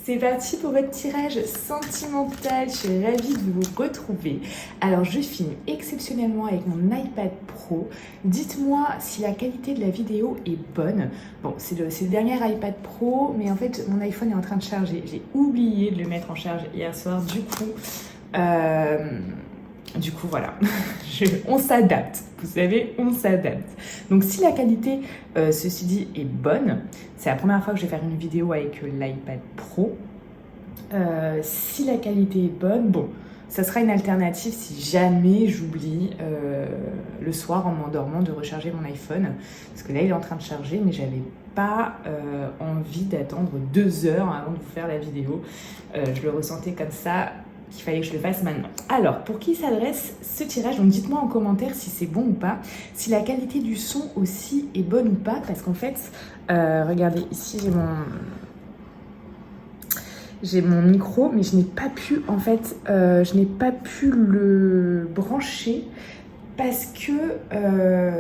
C'est parti pour votre tirage sentimental, je suis ravie de vous retrouver. Alors je filme exceptionnellement avec mon iPad Pro. Dites-moi si la qualité de la vidéo est bonne. Bon, c'est le dernier iPad Pro, mais en fait mon iPhone est en train de charger. J'ai oublié de le mettre en charge hier soir, du coup, voilà, on s'adapte, vous savez, on s'adapte. Donc, si la qualité, ceci dit, est bonne, c'est la première fois que je vais faire une vidéo avec l'iPad Pro. Si la qualité est bonne, bon, ça sera une alternative si jamais j'oublie le soir en m'endormant de recharger mon iPhone. Parce que là, il est en train de charger, mais j'avais pas envie d'attendre 2 heures avant de vous faire la vidéo. Je le ressentais comme ça, qu'il fallait que je le fasse maintenant. Alors, pour qui s'adresse ce tirage? Donc dites-moi en commentaire si c'est bon ou pas, si la qualité du son aussi est bonne ou pas, parce qu'en fait, regardez, ici j'ai mon micro, mais je n'ai pas pu, en fait, je n'ai pas pu le brancher parce que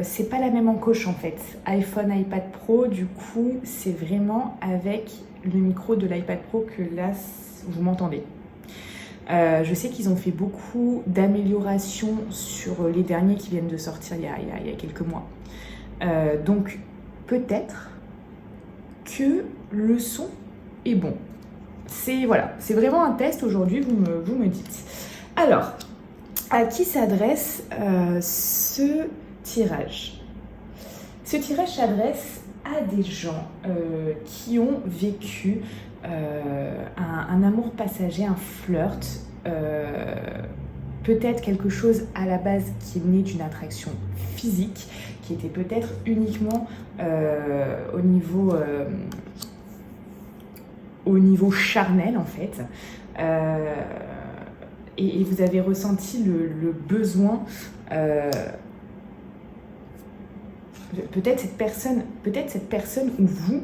c'est pas la même encoche en fait. iPhone, iPad Pro, du coup, c'est vraiment avec le micro de l'iPad Pro que là, vous m'entendez. Je sais qu'ils ont fait beaucoup d'améliorations sur les derniers qui viennent de sortir il y a quelques mois. Donc, peut-être que le son est bon. C'est vraiment un test aujourd'hui, vous me dites. Alors, à qui s'adresse ce tirage? Ce tirage s'adresse à des gens qui ont vécu un amour passager, un flirt, peut-être quelque chose à la base qui est né d'une attraction physique, qui était peut-être uniquement au niveau charnel en fait, et vous avez ressenti le besoin, peut-être cette personne où vous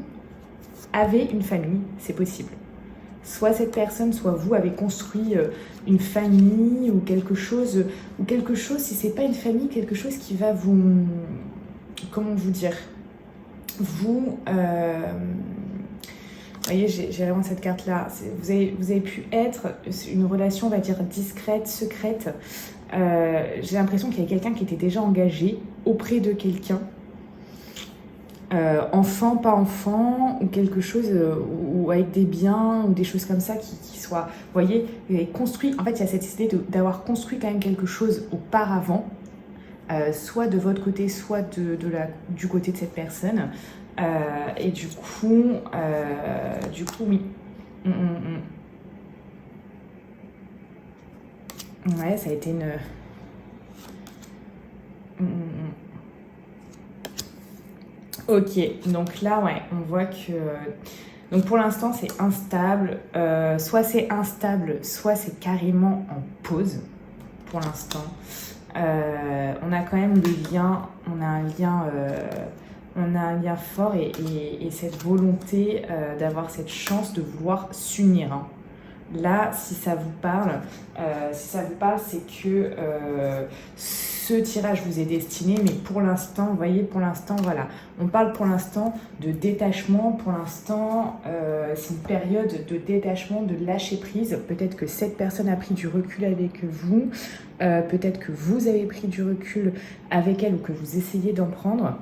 avez une famille, c'est possible. Soit cette personne, soit vous avez construit une famille ou quelque chose, si c'est pas une famille, quelque chose qui va vous, comment vous dire, vous voyez, j'ai vraiment cette carte-là. Vous avez pu être une relation, on va dire, discrète, secrète. J'ai l'impression qu'il y a quelqu'un qui était déjà engagé auprès de quelqu'un. Enfant, pas enfant, ou quelque chose, ou avec des biens, ou des choses comme ça qui soient, vous voyez, construit. En fait, il y a cette idée d'avoir construit quand même quelque chose auparavant, soit de votre côté, soit du côté de cette personne. Et du coup, oui. Ouais, ça a été une... Ok, donc là, ouais, on voit que... Donc pour l'instant, c'est instable. Soit c'est instable, soit c'est carrément en pause, pour l'instant. On a quand même des liens, on a un lien fort et cette volonté d'avoir cette chance de vouloir s'unir. Hein. Là, si ça vous parle, c'est que ce tirage vous est destiné, mais pour l'instant, vous voyez, voilà. On parle pour l'instant de détachement, pour l'instant, c'est une période de détachement, de lâcher prise. Peut-être que cette personne a pris du recul avec vous, peut-être que vous avez pris du recul avec elle ou que vous essayez d'en prendre.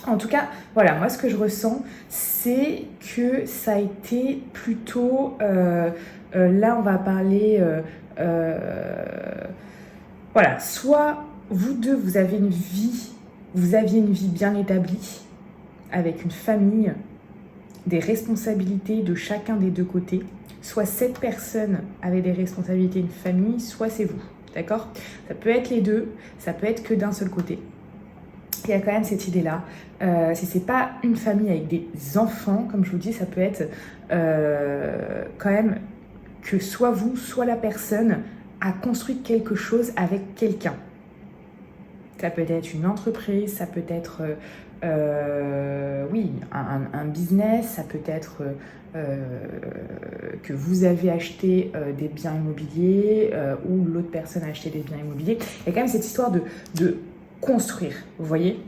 En tout cas, voilà, moi ce que je ressens, c'est que ça a été plutôt... là, on va parler... voilà, soit vous deux, vous aviez une vie bien établie, avec une famille, des responsabilités de chacun des deux côtés, soit cette personne avait des responsabilités, une famille, soit c'est vous, d'accord? Ça peut être les deux, ça peut être que d'un seul côté. Il y a quand même cette idée-là. Si c'est pas une famille avec des enfants, comme je vous dis, ça peut être quand même que soit vous, soit la personne a construit quelque chose avec quelqu'un. Ça peut être une entreprise, ça peut être oui, un business, ça peut être que vous avez acheté des biens immobiliers ou l'autre personne a acheté des biens immobiliers. Il y a quand même cette histoire de construire, vous voyez.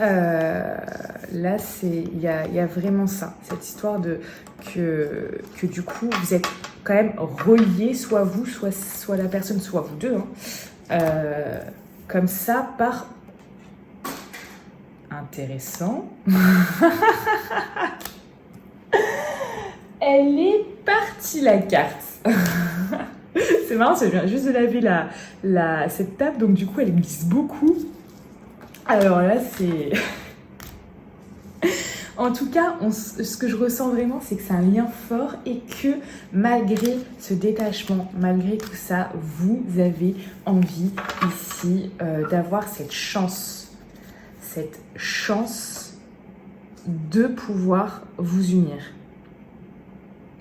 Là, il y a vraiment ça, cette histoire que du coup, vous êtes quand même reliés, soit vous, soit la personne, soit vous deux, hein, comme ça, par... Intéressant. Elle est partie, la carte. C'est marrant, je viens juste de laver cette table, donc du coup, elle glisse beaucoup. Alors là, c'est... En tout cas, ce que je ressens vraiment, c'est que c'est un lien fort et que malgré ce détachement, malgré tout ça, vous avez envie ici d'avoir cette chance de pouvoir vous unir.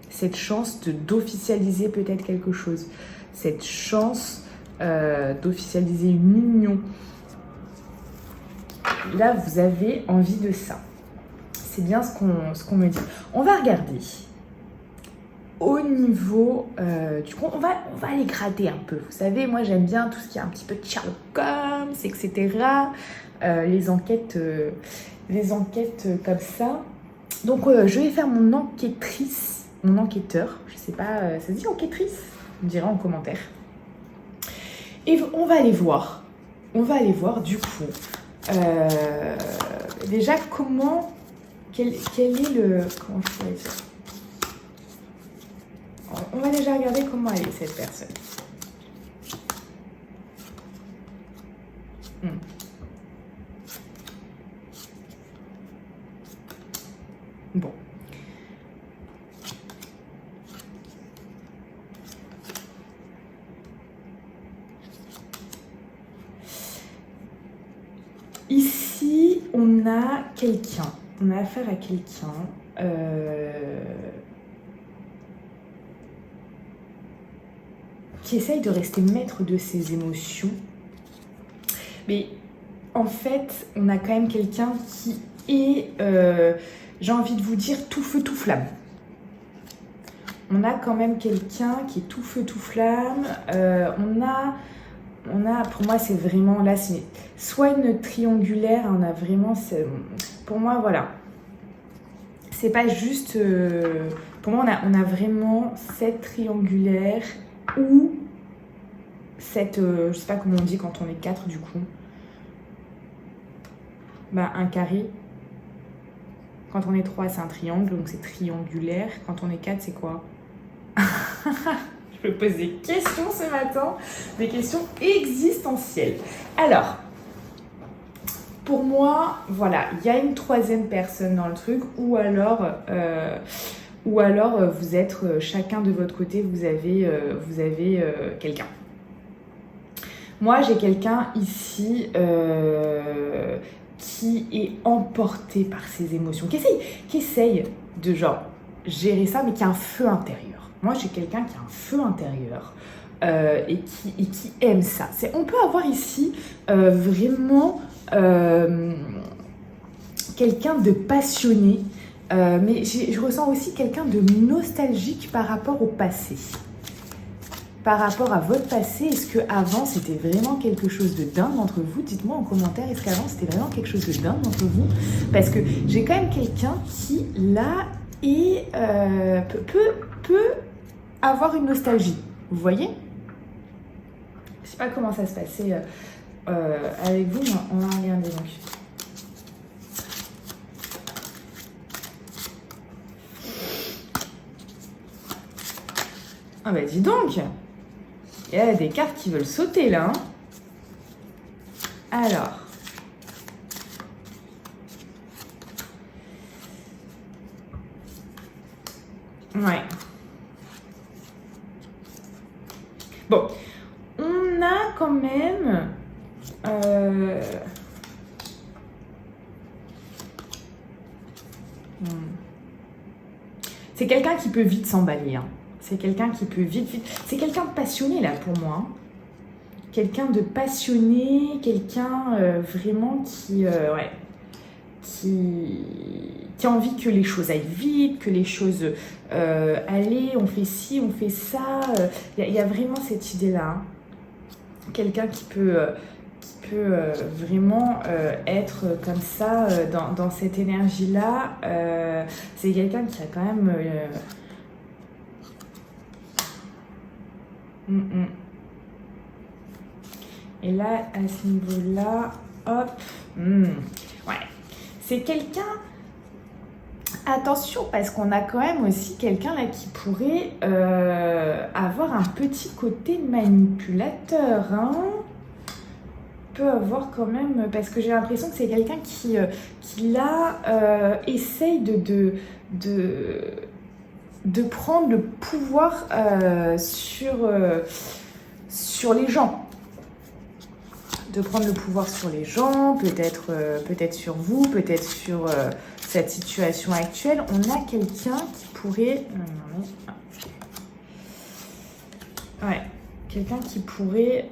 Cette chance d'officialiser peut-être quelque chose. Cette chance d'officialiser une union. Là, vous avez envie de ça. C'est bien ce qu'on me dit. On va regarder. Au niveau du coup, on va aller gratter un peu. Vous savez, moi, j'aime bien tout ce qui est un petit peu de Sherlock Holmes, etc. Les enquêtes comme ça. Donc, je vais faire mon enquêtrice, mon enquêteur. Je sais pas, ça se dit enquêtrice? Vous me direz en commentaire. Et on va aller voir. On va aller voir du coup. Déjà, quel est le... Comment je pourrais dire? On va déjà regarder comment elle est, cette personne. Bon. Ici, on a quelqu'un. On a affaire à quelqu'un qui essaye de rester maître de ses émotions. Mais en fait, on a quand même quelqu'un qui est, j'ai envie de vous dire, tout feu, tout flamme. On a quand même quelqu'un qui est tout feu, tout flamme. On a, pour moi, c'est vraiment, là, c'est soit une triangulaire, on a vraiment, pour moi, voilà. C'est pas juste, pour moi, on a vraiment cette triangulaire ou cette, je sais pas comment on dit quand on est 4 du coup. Bah, un carré. Quand on est 3, c'est un triangle, donc c'est triangulaire. Quand on est 4, c'est quoi? Je me pose des questions ce matin, des questions existentielles. Alors, pour moi, voilà, il y a une troisième personne dans le truc, ou alors vous êtes chacun de votre côté, vous avez quelqu'un. Moi, j'ai quelqu'un ici qui est emporté par ses émotions, qui essaye de genre gérer ça, mais qui a un feu intérieur. Moi, j'ai quelqu'un qui a un feu intérieur et qui aime ça. On peut avoir ici vraiment quelqu'un de passionné, mais je ressens aussi quelqu'un de nostalgique par rapport au passé. Par rapport à votre passé, est-ce qu'avant c'était vraiment quelque chose de dingue entre vous? Dites-moi en commentaire, est-ce qu'avant c'était vraiment quelque chose de dingue entre vous? Parce que j'ai quand même quelqu'un qui, là, peut avoir une nostalgie. Vous voyez? Je sais pas comment ça se passait avec vous, mais on va regarder donc. Ah bah dis donc! Il y a des cartes qui veulent sauter là. Hein. Alors. Ouais. Bon. On a quand même... C'est quelqu'un qui peut vite s'emballer. Hein. C'est quelqu'un qui peut vite... C'est quelqu'un de passionné, là, pour moi. Quelqu'un de passionné, quelqu'un vraiment qui a envie que les choses aillent vite, que les choses allez, on fait ci, on fait ça. Il y a vraiment cette idée-là. Hein. Quelqu'un qui peut qui peut vraiment être comme ça dans cette énergie-là. C'est quelqu'un qui a quand même... Et là, à ce niveau-là, hop, ouais, c'est quelqu'un... Attention, parce qu'on a quand même aussi quelqu'un là qui pourrait avoir un petit côté manipulateur, hein. Peut avoir quand même, parce que j'ai l'impression que c'est quelqu'un qui là essaye de prendre le pouvoir sur les gens. De prendre le pouvoir sur les gens, peut-être sur vous, peut-être sur cette situation actuelle. On a quelqu'un qui pourrait... Ouais, quelqu'un qui pourrait...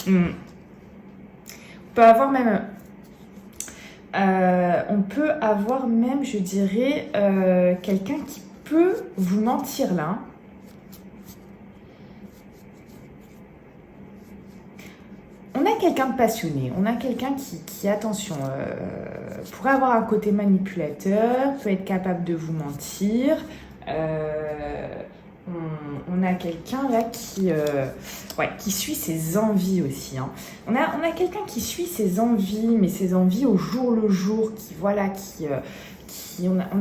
On peut avoir même... on peut avoir même, je dirais, quelqu'un qui peut vous mentir là. On a quelqu'un de passionné, on a quelqu'un qui attention, pourrait avoir un côté manipulateur, peut être capable de vous mentir. On a quelqu'un là qui suit ses envies aussi, hein. On a quelqu'un qui suit ses envies, mais ses envies au jour le jour, on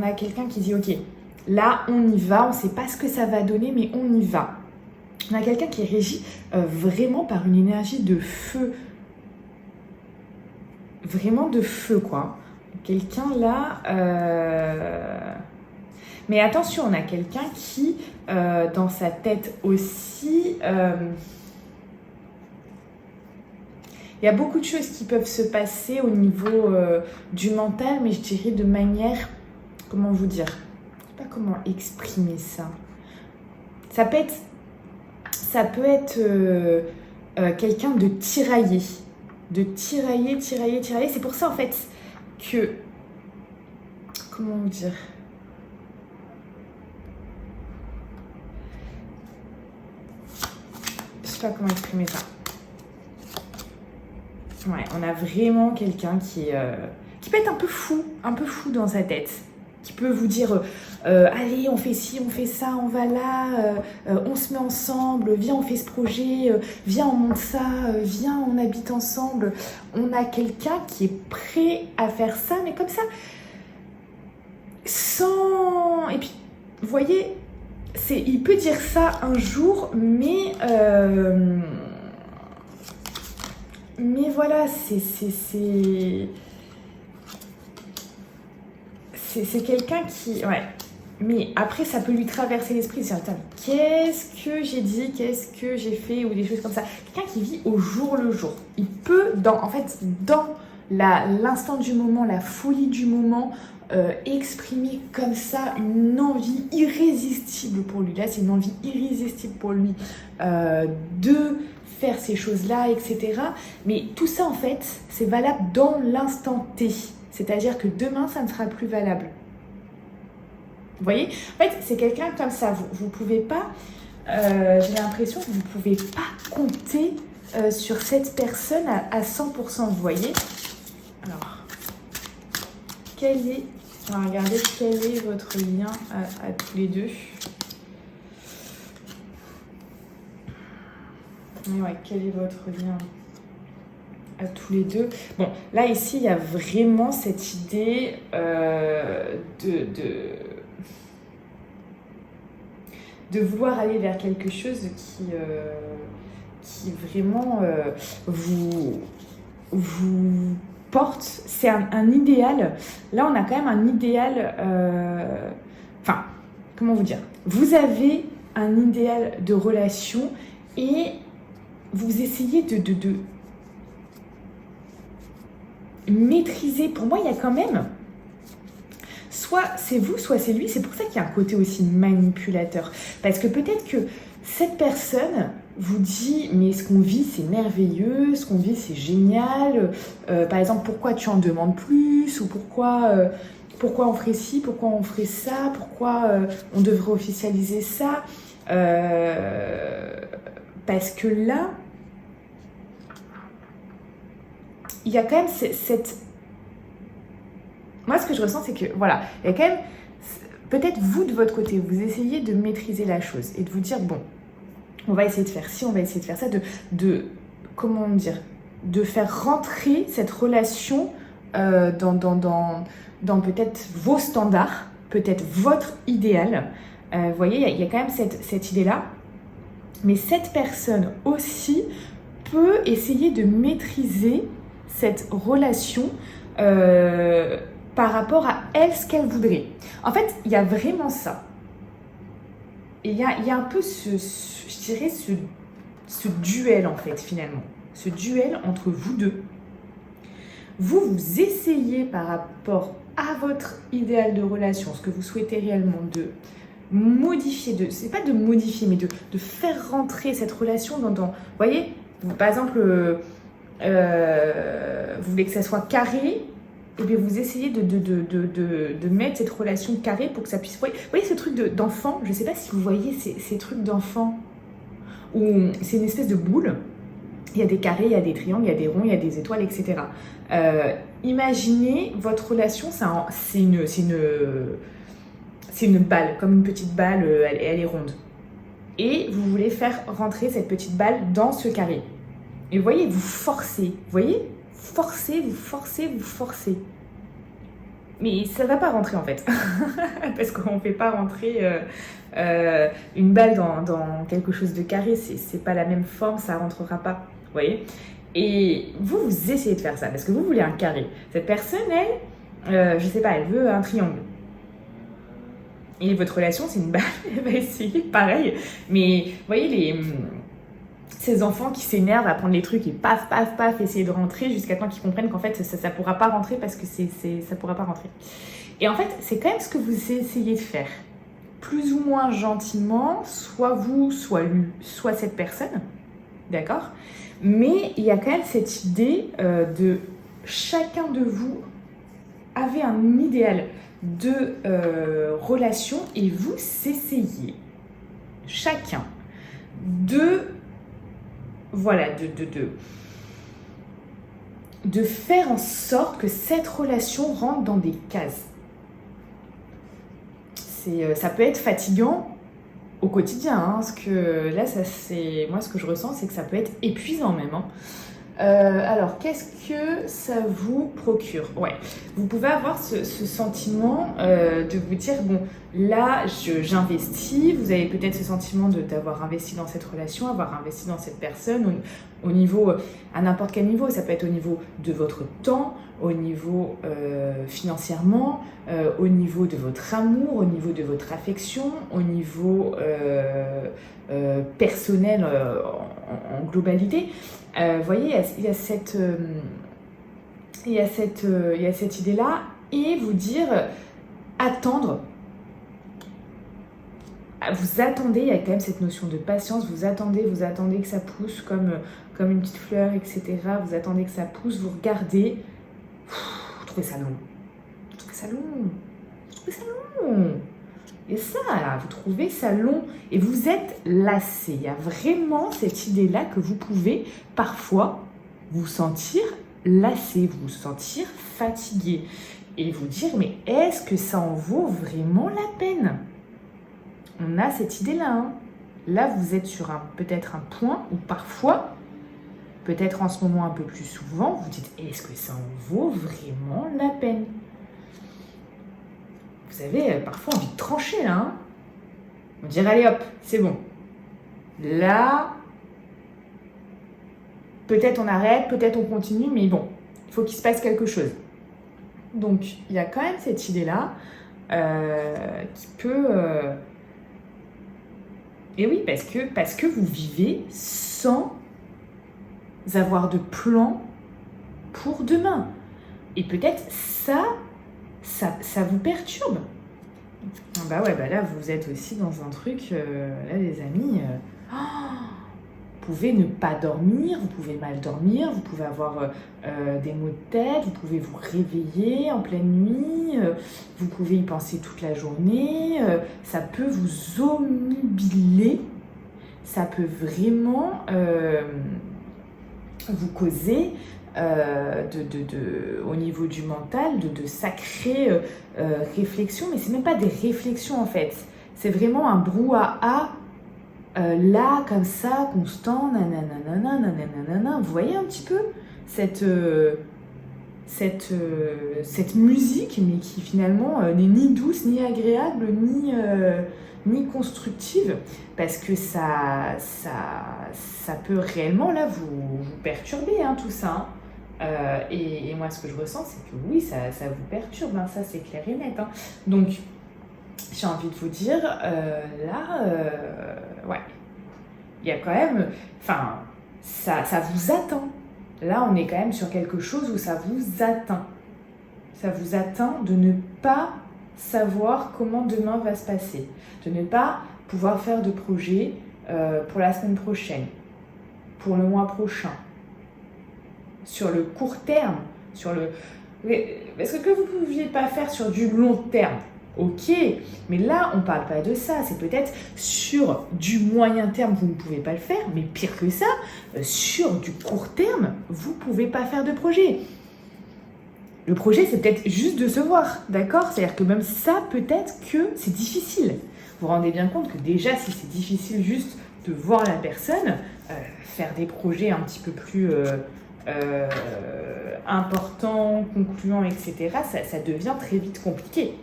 a quelqu'un qui dit ok, là on y va, on ne sait pas ce que ça va donner, mais on y va. On a quelqu'un qui est régi vraiment par une énergie de feu. Vraiment de feu, quoi. Quelqu'un là... Mais attention, on a quelqu'un qui, dans sa tête aussi... Il y a beaucoup de choses qui peuvent se passer au niveau du mental, mais je dirais de manière... Comment vous dire? Je ne sais pas comment exprimer ça. Ça peut être quelqu'un de tiraillé. De tiraillé. C'est pour ça, en fait, que... Comment vous dire? Je sais pas comment exprimer ça. Ouais, on a vraiment quelqu'un qui peut être un peu fou dans sa tête. Qui peut vous dire, allez, on fait ci, on fait ça, on va là, on se met ensemble, viens, on fait ce projet, viens, on monte ça, viens, on habite ensemble. On a quelqu'un qui est prêt à faire ça, mais comme ça, sans... Et puis, vous voyez, il peut dire ça un jour, mais voilà, c'est quelqu'un qui... Ouais. Mais après, ça peut lui traverser l'esprit. C'est attends, qu'est-ce que j'ai dit? Qu'est-ce que j'ai fait? Ou des choses comme ça. Quelqu'un qui vit au jour le jour. Il peut, dans l'instant du moment, la folie du moment, exprimer comme ça une envie irrésistible pour lui. Là, c'est une envie irrésistible pour lui de faire ces choses-là, etc. Mais tout ça, en fait, c'est valable dans l'instant T. C'est-à-dire que demain, ça ne sera plus valable. Vous voyez? En fait, c'est quelqu'un comme ça. Vous ne pouvez pas... j'ai l'impression que vous ne pouvez pas compter sur cette personne à 100%. Vous voyez? Alors, on va regarder quel est votre lien à tous les deux. Et ouais, quel est votre lien à tous les deux? Bon, là, ici, il y a vraiment cette idée de vouloir aller vers quelque chose qui vraiment vous porte. C'est un idéal. Là, on a quand même un idéal... Enfin, comment vous dire? Vous avez un idéal de relation et vous essayez de maîtriser. Pour moi, il y a quand même... Soit c'est vous, soit c'est lui. C'est pour ça qu'il y a un côté aussi manipulateur. Parce que peut-être que cette personne vous dit, mais ce qu'on vit, c'est merveilleux, ce qu'on vit, c'est génial. Par exemple, pourquoi tu en demandes plus? Ou pourquoi on ferait ci, pourquoi on ferait ça? Pourquoi on devrait officialiser ça? Parce que là, il y a quand même cette... Moi, ce que je ressens, c'est que, voilà, il y a quand même... Peut-être vous, de votre côté, vous essayez de maîtriser la chose et de vous dire, bon, on va essayer de faire ci, on va essayer de faire ça, comment dire, de faire rentrer cette relation dans peut-être vos standards, peut-être votre idéal. Vous voyez, il y a quand même cette idée-là. Mais cette personne aussi peut essayer de maîtriser cette relation par rapport à elle, ce qu'elle voudrait. En fait, il y a vraiment ça. Et il y a un peu je dirais, ce duel, en fait, finalement. Ce duel entre vous deux. Vous essayez par rapport à votre idéal de relation, ce que vous souhaitez réellement, de modifier, c'est pas de modifier, mais de faire rentrer cette relation dans vous voyez, par exemple, vous voulez que ça soit carré, et bien vous essayez de mettre cette relation carrée pour que ça puisse... Vous voyez ce truc d'enfant, je sais pas si vous voyez ces trucs d'enfant, où c'est une espèce de boule, il y a des carrés, il y a des triangles, il y a des ronds, il y a des étoiles, etc. Imaginez votre relation, c'est une balle, comme une petite balle, elle est ronde. Et vous voulez faire rentrer cette petite balle dans ce carré. Et vous voyez, vous forcez, vous voyez, vous forcez. Mais ça ne va pas rentrer en fait. Parce qu'on ne fait pas rentrer une balle dans quelque chose de carré. C'est pas la même forme, ça ne rentrera pas. Vous voyez ? Et vous essayez de faire ça parce que vous voulez un carré. Cette personne, elle, je sais pas, elle veut un triangle. Et votre relation, c'est une balle, elle va essayer pareil. Mais vous voyez, ces enfants qui s'énervent à prendre les trucs et paf, essayer de rentrer jusqu'à temps qu'ils comprennent qu'en fait, ça ne pourra pas rentrer parce que ça ne pourra pas rentrer. Et en fait, c'est quand même ce que vous essayez de faire. Plus ou moins gentiment, soit vous, soit lui, soit cette personne. D'accord ? Mais il y a quand même cette idée de chacun de vous avait un idéal de relation et vous essayez chacun de faire en sorte que cette relation rentre dans des cases. Ça peut être fatigant au quotidien, hein, parce que là, moi ce que je ressens, c'est que ça peut être épuisant même. Hein. Alors, qu'est-ce que ça vous procure ? Ouais, vous pouvez avoir ce sentiment de vous dire, bon, là, j'investis. Vous avez peut-être ce sentiment d'avoir investi dans cette relation, avoir investi dans cette personne au niveau, à n'importe quel niveau. Ça peut être au niveau de votre temps, au niveau financièrement, au niveau de votre amour, au niveau de votre affection, au niveau personnel en globalité. Vous voyez, il y a cette idée-là, et vous dire, attendre. Vous attendez, il y a quand même cette notion de patience, vous attendez que ça pousse comme une petite fleur, etc. Vous attendez que ça pousse, vous regardez, vous trouvez ça long. Et ça, là, vous trouvez ça long et vous êtes lassé. Il y a vraiment cette idée-là que vous pouvez parfois vous sentir lassé, vous sentir fatigué et vous dire, mais est-ce que ça en vaut vraiment la peine ? On a cette idée-là. Hein. Là, vous êtes sur peut-être un point où parfois, peut-être en ce moment un peu plus souvent, vous dites, est-ce que ça en vaut vraiment la peine ? Vous avez parfois envie de trancher, là. Hein, on dirait, allez hop, c'est bon. Là, peut-être on arrête, peut-être on continue, mais bon, il faut qu'il se passe quelque chose. Donc, il y a quand même cette idée-là qui peut... Et oui, parce que vous vivez sans avoir de plan pour demain. Et peut-être ça vous perturbe. Bah ouais, bah là, vous êtes aussi dans un truc, là, les amis, vous pouvez ne pas dormir, vous pouvez mal dormir, vous pouvez avoir des maux de tête, vous pouvez vous réveiller en pleine nuit, vous pouvez y penser toute la journée, ça peut vous obnubiler ça peut vraiment vous causer au niveau du mental de sacrées réflexions, mais c'est même pas des réflexions en fait, c'est vraiment un brouhaha là comme ça constant, nanana, nanana. Vous voyez un petit peu cette musique, mais qui finalement n'est ni douce, ni agréable, ni constructive, parce que ça peut réellement là vous perturber, hein, tout ça. Et moi, ce que je ressens, c'est que oui, ça vous perturbe, hein, ça c'est clair et net. Hein. Donc, j'ai envie de vous dire, ouais, il y a quand même, enfin, ça vous atteint. Là, on est quand même sur quelque chose où ça vous atteint. Ça vous atteint de ne pas savoir comment demain va se passer, de ne pas pouvoir faire de projet pour la semaine prochaine, pour le mois prochain, sur le court terme, Est-ce que vous ne pouviez pas faire sur du long terme? Ok, mais là, on ne parle pas de ça. C'est peut-être sur du moyen terme, vous ne pouvez pas le faire, mais pire que ça, sur du court terme, vous ne pouvez pas faire de projet. Le projet, c'est peut-être juste de se voir, d'accord? C'est-à-dire que même ça, peut-être que c'est difficile. Vous vous rendez bien compte que déjà, si c'est difficile juste de voir la personne, faire des projets un petit peu plus importants, concluants, etc., ça devient très vite compliqué.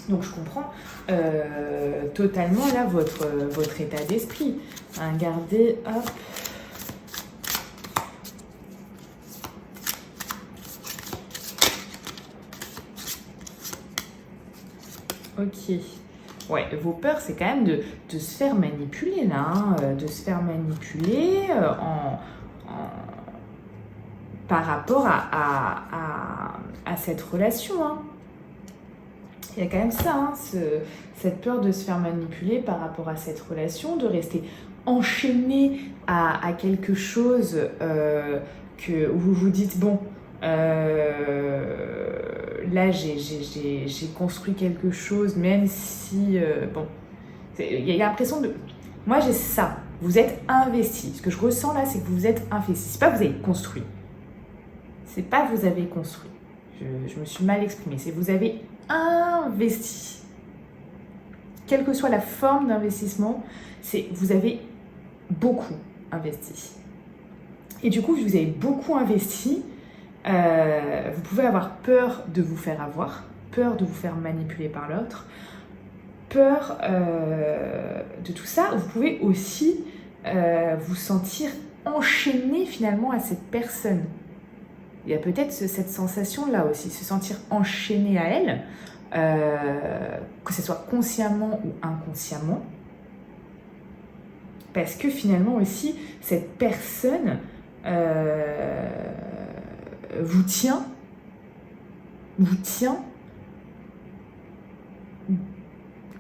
Donc je comprends totalement là votre état d'esprit. Regardez, hop. Ok. Ouais, vos peurs, c'est quand même de se faire manipuler là, hein, de se faire manipuler par rapport à cette relation. Hein. Il y a quand même ça, hein, cette peur de se faire manipuler par rapport à cette relation, de rester enchaîné à quelque chose où vous vous dites, bon, là j'ai construit quelque chose, même si, bon, il y a l'impression de... Moi j'ai ça, vous êtes investi. Ce que je ressens là, c'est que vous êtes investi. C'est pas que vous avez construit. C'est pas que vous avez construit. Je me suis mal exprimée. C'est que vous avez investi. Quelle que soit la forme d'investissement, c'est vous avez beaucoup investi. Et du coup, vous avez beaucoup investi. Vous pouvez avoir peur de vous faire avoir, peur de vous faire manipuler par l'autre, peur de tout ça. Vous pouvez aussi vous sentir enchaîné finalement à cette personne. Il y a peut-être cette sensation-là aussi, se sentir enchaîné à elle, que ce soit consciemment ou inconsciemment. Parce que finalement aussi, cette personne vous tient,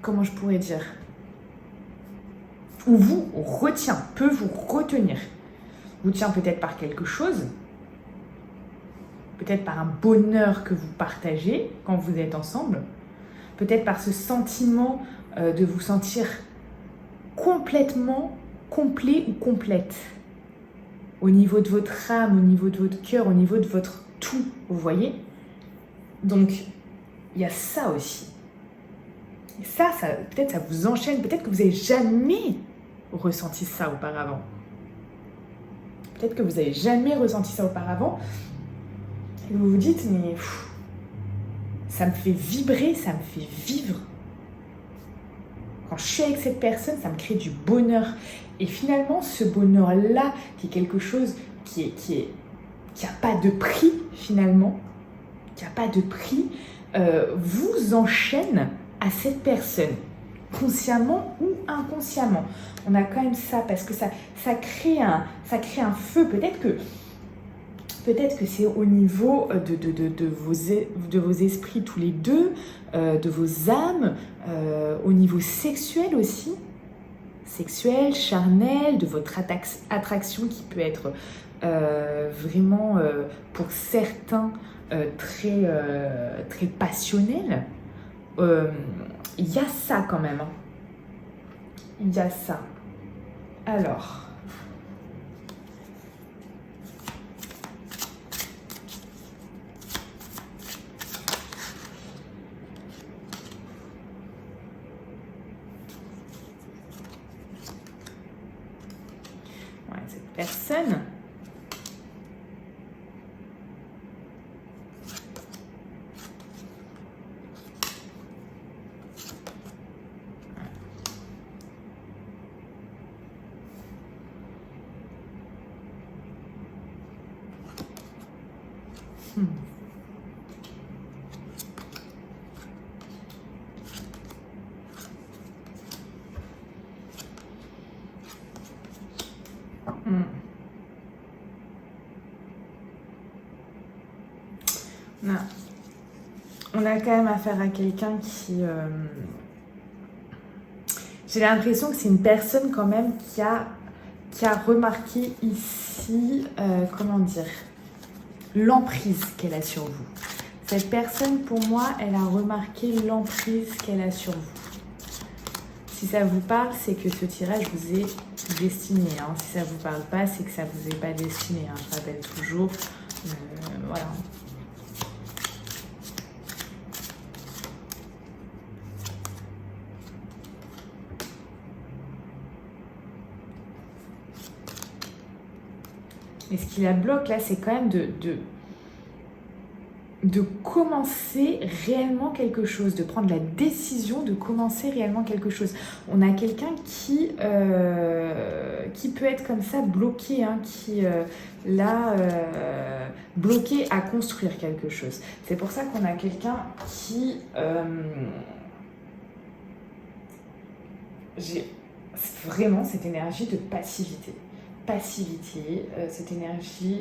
comment je pourrais dire, ou vous retient, peut vous retenir. Vous tient peut-être par quelque chose, peut-être par un bonheur que vous partagez quand vous êtes ensemble, peut-être par ce sentiment de vous sentir complètement complet ou complète au niveau de votre âme, au niveau de votre cœur, au niveau de votre tout, vous voyez? Donc, il y a ça aussi. Et ça peut-être ça vous enchaîne, peut-être que vous n'avez jamais ressenti ça auparavant. Peut-être que vous n'avez jamais ressenti ça auparavant. Et vous vous dites, mais ça me fait vibrer, ça me fait vivre. Quand je suis avec cette personne, ça me crée du bonheur. Et finalement, ce bonheur-là, qui est quelque chose qui n'a pas de prix, finalement, qui n'a pas de prix, vous enchaîne à cette personne, consciemment ou inconsciemment. On a quand même ça, parce que ça crée un feu. Peut-être que c'est au niveau de vos esprits tous les deux, de vos âmes, au niveau sexuel aussi, sexuel, charnel, de votre attraction qui peut être vraiment, pour certains, très passionnelle. Il y a ça quand même. Hein. Il y a ça. Alors. Ouais, cette personne. Non. On a quand même affaire à quelqu'un qui... J'ai l'impression que c'est une personne quand même qui a remarqué ici, comment dire, l'emprise qu'elle a sur vous. Cette personne, pour moi, elle a remarqué l'emprise qu'elle a sur vous. Si ça vous parle, c'est que ce tirage vous est destiné. Hein. Si ça vous parle pas, c'est que ça vous est pas destiné. Hein. Je rappelle toujours, voilà. Et ce qui la bloque là, c'est quand même de commencer réellement quelque chose, de prendre la décision de commencer réellement quelque chose. On a quelqu'un qui peut être comme ça bloqué, hein, bloqué à construire quelque chose. C'est pour ça qu'on a quelqu'un qui... j'ai vraiment cette énergie de passivité. Cette énergie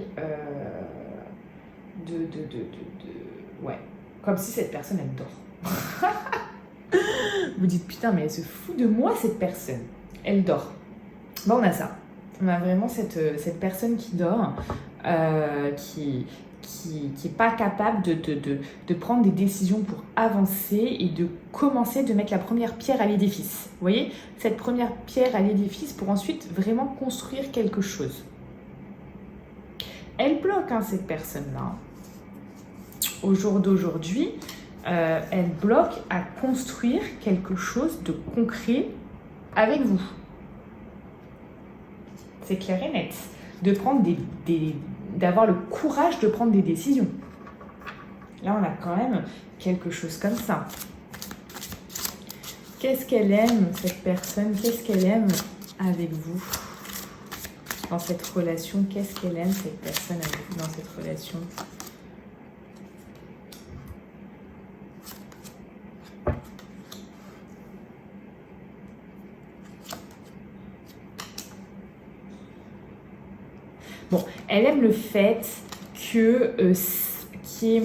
ouais, comme si cette personne elle dort. Vous dites putain mais elle se fout de moi cette personne, elle dort. Bon, on a ça, on a vraiment cette personne qui dort, qui est pas capable de prendre des décisions pour avancer et de commencer, de mettre la première pierre à l'édifice. Vous voyez, cette première pierre à l'édifice pour ensuite vraiment construire quelque chose. Elle bloque, hein, cette personne-là. Au jour d'aujourd'hui, elle bloque à construire quelque chose de concret avec vous. C'est clair et net. De prendre d'avoir le courage de prendre des décisions. Là, on a quand même quelque chose comme ça. Qu'est-ce qu'elle aime, cette personne? Qu'est-ce qu'elle aime avec vous dans cette relation? Qu'est-ce qu'elle aime, cette personne, avec vous dans cette relation? Bon, elle aime le fait que qui est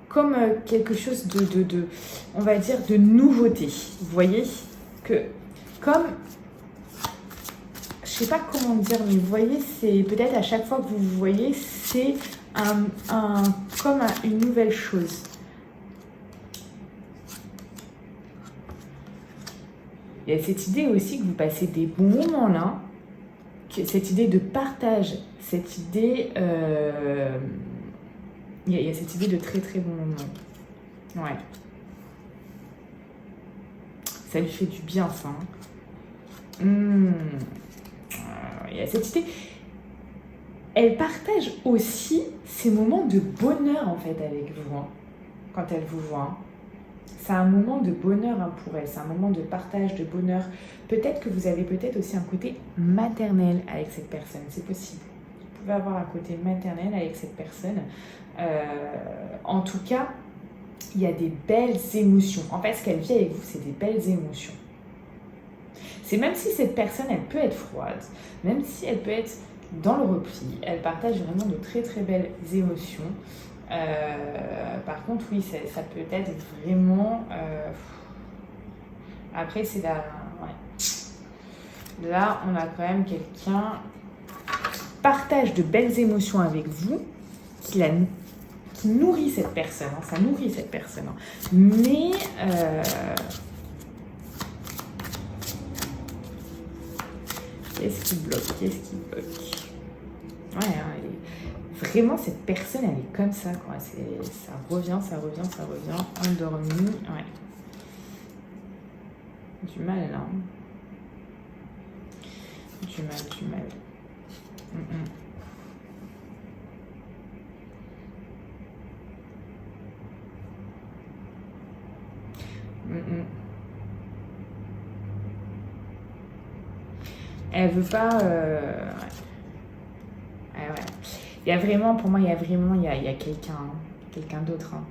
comme quelque chose on va dire, de nouveauté. Vous voyez que comme, je sais pas comment dire, mais vous voyez, c'est peut-être à chaque fois que vous vous voyez, c'est comme une nouvelle chose. Il y a cette idée aussi que vous passez des bons moments là, cette idée de partage, cette idée, il y a cette idée de très très bons moments. Ouais. Ça lui fait du bien, ça. Hein. Il y a cette idée. Elle partage aussi ces moments de bonheur, en fait, avec vous, hein, quand elle vous voit. Hein. C'est un moment de bonheur, hein, pour elle. C'est un moment de partage, de bonheur. Peut-être que vous avez peut-être aussi un côté maternel avec cette personne. C'est possible. Vous pouvez avoir un côté maternel avec cette personne. En tout cas, il y a des belles émotions. En fait, ce qu'elle vit avec vous, c'est des belles émotions. C'est même si cette personne, elle peut être froide, même si elle peut être dans le repli, elle partage vraiment de très très belles émotions. Par contre, oui, ça peut être vraiment... Après, c'est la... Ouais. Là, on a quand même quelqu'un qui partage de belles émotions avec vous, qui nourrit cette personne. Hein, ça nourrit cette personne. Hein. Mais... Qu'est-ce qui bloque? Qu'est-ce qui bloque? Ouais, hein, vraiment, cette personne, elle est comme ça, quoi. Ça revient, ça revient, ça revient. Endormi, ouais. Du mal, là. Du mal, du mal. Elle veut pas... Ouais. Ouais. Il y a vraiment, pour moi, il y a quelqu'un d'autre. Hein.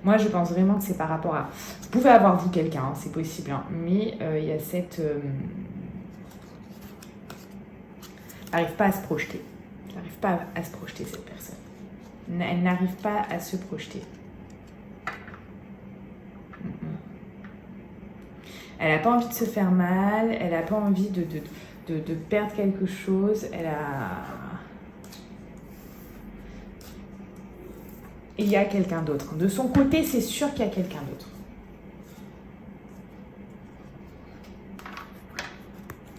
Moi, je pense vraiment que c'est par rapport à... Vous pouvez avoir, vous, quelqu'un, hein, c'est possible. Hein, mais il y a cette... Elle n'arrive pas à se projeter. Elle n'arrive pas à se projeter, cette personne. Elle n'arrive pas à se projeter. Elle n'a pas envie de se faire mal. Elle n'a pas envie de perdre quelque chose. Il y a quelqu'un d'autre. De son côté, c'est sûr qu'il y a quelqu'un d'autre.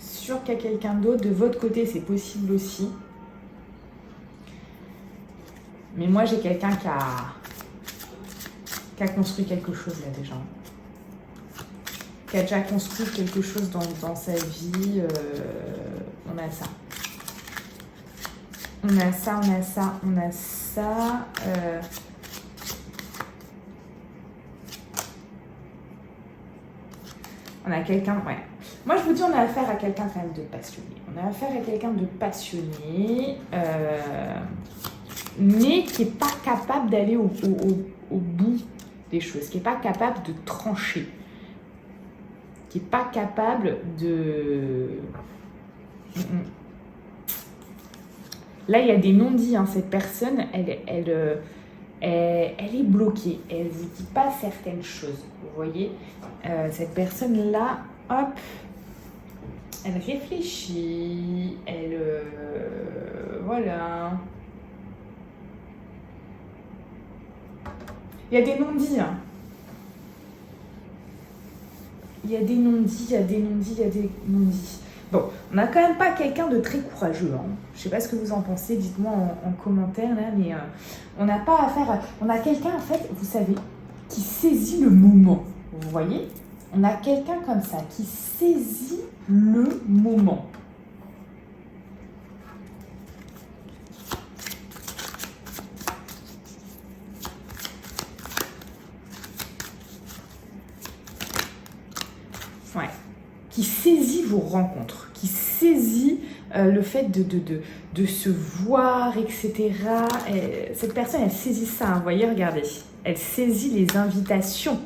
Sûr qu'il y a quelqu'un d'autre. De votre côté, c'est possible aussi. Mais moi, j'ai quelqu'un qui a construit quelque chose là déjà. Qui a déjà construit quelque chose dans sa vie. On a ça. On a ça, on a ça, on a ça. On a quelqu'un, ouais. Moi, je vous dis, on a affaire à quelqu'un quand même de passionné. On a affaire à quelqu'un de passionné, mais qui n'est pas capable d'aller au bout des choses, qui n'est pas capable de trancher, qui n'est pas capable de... Là, il y a des non-dits. Hein. Cette personne, elle est bloquée. Elle ne vous dit pas certaines choses. Vous voyez, cette personne-là, hop, elle réfléchit. Voilà. Il y a des non-dits. Hein. Il y a des non-dits, il y a des non-dits, il y a des non-dits. Bon, on n'a quand même pas quelqu'un de très courageux. Hein. Je ne sais pas ce que vous en pensez, dites-moi en commentaire, là, mais on n'a pas affaire à... On a quelqu'un, en fait, vous savez, qui saisit le moment. Vous voyez? On a quelqu'un comme ça, qui saisit le moment. Ouais. Qui saisit vos rencontres, qui saisit le fait de se voir, etc. Et cette personne, elle saisit ça, hein, vous voyez, regardez. Elle saisit les invitations,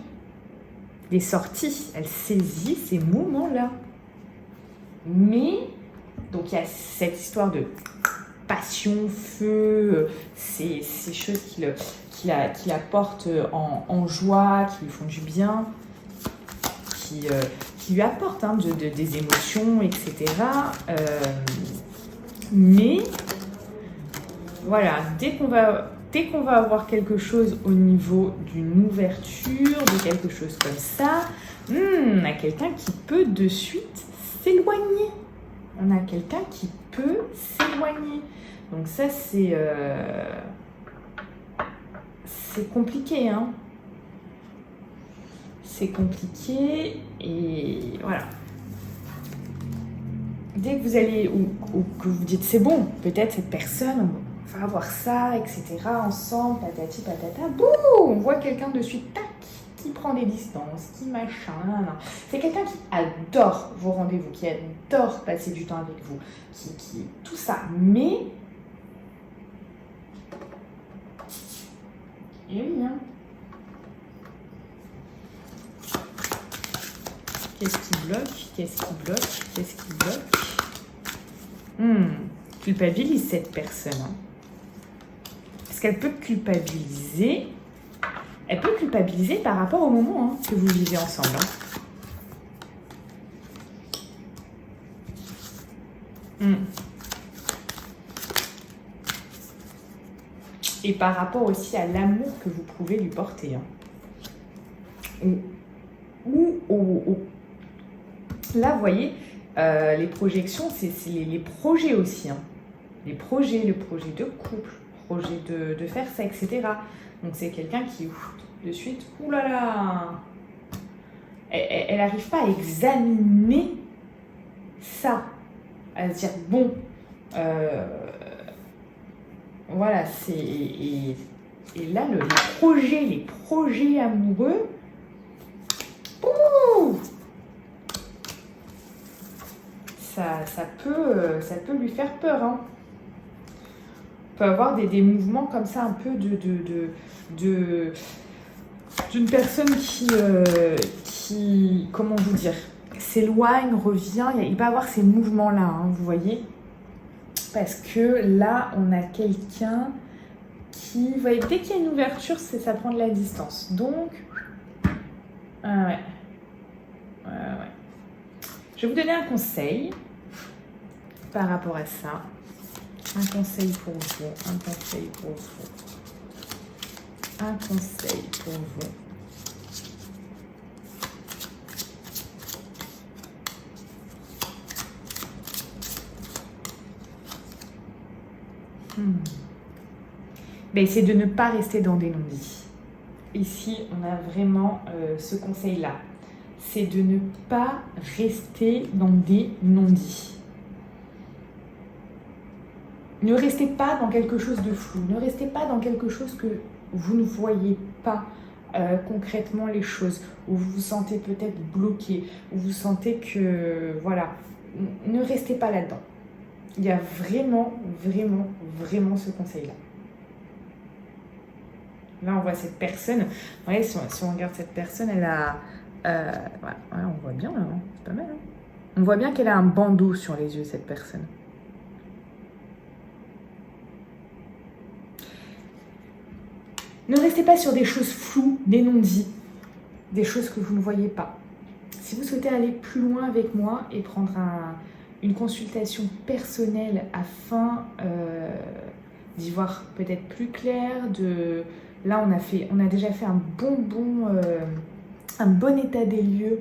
les sorties, elle saisit ces moments-là. Mais, donc il y a cette histoire de passion, feu, ces choses qui la portent en joie, qui lui font du bien, qui lui apporte hein, des émotions, etc. Mais voilà, dès qu'on va avoir quelque chose au niveau d'une ouverture, de quelque chose comme ça, on a quelqu'un qui peut de suite s'éloigner. On a quelqu'un qui peut s'éloigner. Donc ça, c'est compliqué, hein. C'est compliqué et voilà. Dès que vous allez ou que vous dites c'est bon, peut-être cette personne, on va avoir ça, etc. ensemble, patati patata, boum, on voit quelqu'un de suite, tac, qui prend des distances, qui machin. C'est quelqu'un qui adore vos rendez-vous, qui adore passer du temps avec vous, qui tout ça, mais et oui, hein. Qu'est-ce qui bloque? Qu'est-ce qui bloque? Qu'est-ce qui bloque? Culpabilise cette personne. Hein. Parce qu'elle peut culpabiliser. Elle peut culpabiliser par rapport au moment hein, que vous vivez ensemble. Hein. Et par rapport aussi à l'amour que vous pouvez lui porter. Hein. Ou là, vous voyez, Les projections, c'est les projets aussi. Hein. Les projets, le projet de couple, le projet de faire ça, etc. Donc c'est quelqu'un qui, de suite, oulala, elle n'arrive pas à examiner ça, à se dire, bon, voilà, c'est... Et là, les projets amoureux, ouh, ça peut lui faire peur. Hein. On peut avoir des mouvements comme ça, un peu d'une personne qui, comment vous dire, s'éloigne, revient. Il va avoir ces mouvements-là, hein, vous voyez. Parce que là, on a quelqu'un qui, vous voyez, dès qu'il y a une ouverture, ça prend de la distance. Donc, ouais. Je vais vous donner un conseil par rapport à ça. Un conseil pour vous, un conseil pour vous, un conseil pour vous. Ben, c'est de ne pas rester dans des non-dits. Ici, on a vraiment ce conseil-là. C'est de ne pas rester dans des non-dits. Ne restez pas dans quelque chose de flou. Ne restez pas dans quelque chose que vous ne voyez pas concrètement les choses, où vous vous sentez peut-être bloqué, où vous sentez que... Voilà. Ne restez pas là-dedans. Il y a vraiment, vraiment, vraiment ce conseil-là. Là, on voit cette personne. Ouais, si on regarde cette personne, elle a... ouais, on voit bien, là, hein. C'est pas mal. Hein. On voit bien qu'elle a un bandeau sur les yeux, cette personne. Ne restez pas sur des choses floues, des non-dits, des choses que vous ne voyez pas. Si vous souhaitez aller plus loin avec moi et prendre une consultation personnelle afin d'y voir peut-être plus clair, là on a déjà fait un bon état des lieux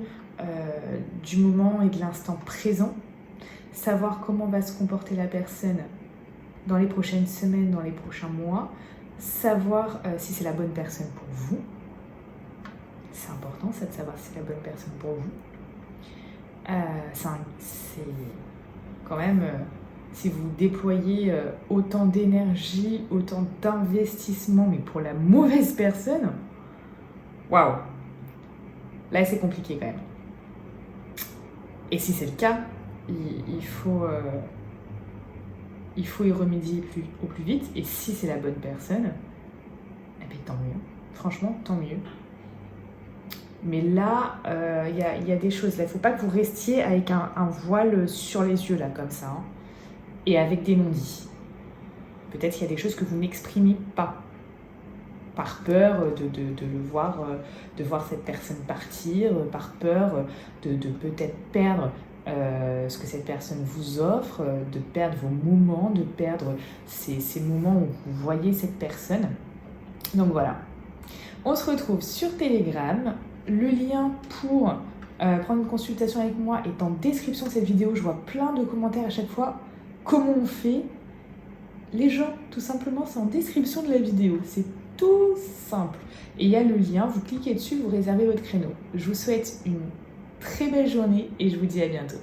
du moment et de l'instant présent, savoir comment va se comporter la personne dans les prochaines semaines, dans les prochains mois, savoir si c'est la bonne personne pour vous. C'est important ça de savoir si c'est la bonne personne pour vous. C'est quand même, si vous déployez autant d'énergie, autant d'investissement, mais pour la mauvaise personne, waouh, là c'est compliqué quand même. Et si c'est le cas, il faut y remédier au plus vite. Et si c'est la bonne personne, eh bien, tant mieux. Franchement, tant mieux. Mais là, il y a des choses. Il ne faut pas que vous restiez avec un voile sur les yeux, là, comme ça. Hein, et avec des non-dits. Peut-être qu'il y a des choses que vous n'exprimez pas. Par peur de voir cette personne partir, par peur de peut-être perdre ce que cette personne vous offre, de perdre vos moments, de perdre ces moments où vous voyez cette personne. Donc voilà. On se retrouve sur Telegram. Le lien pour prendre une consultation avec moi est en description de cette vidéo. Je vois plein de commentaires à chaque fois. Comment on fait? Les gens, tout simplement, c'est en description de la vidéo. C'est tout simple. Et il y a le lien, vous cliquez dessus, vous réservez votre créneau. Je vous souhaite une très belle journée et je vous dis à bientôt.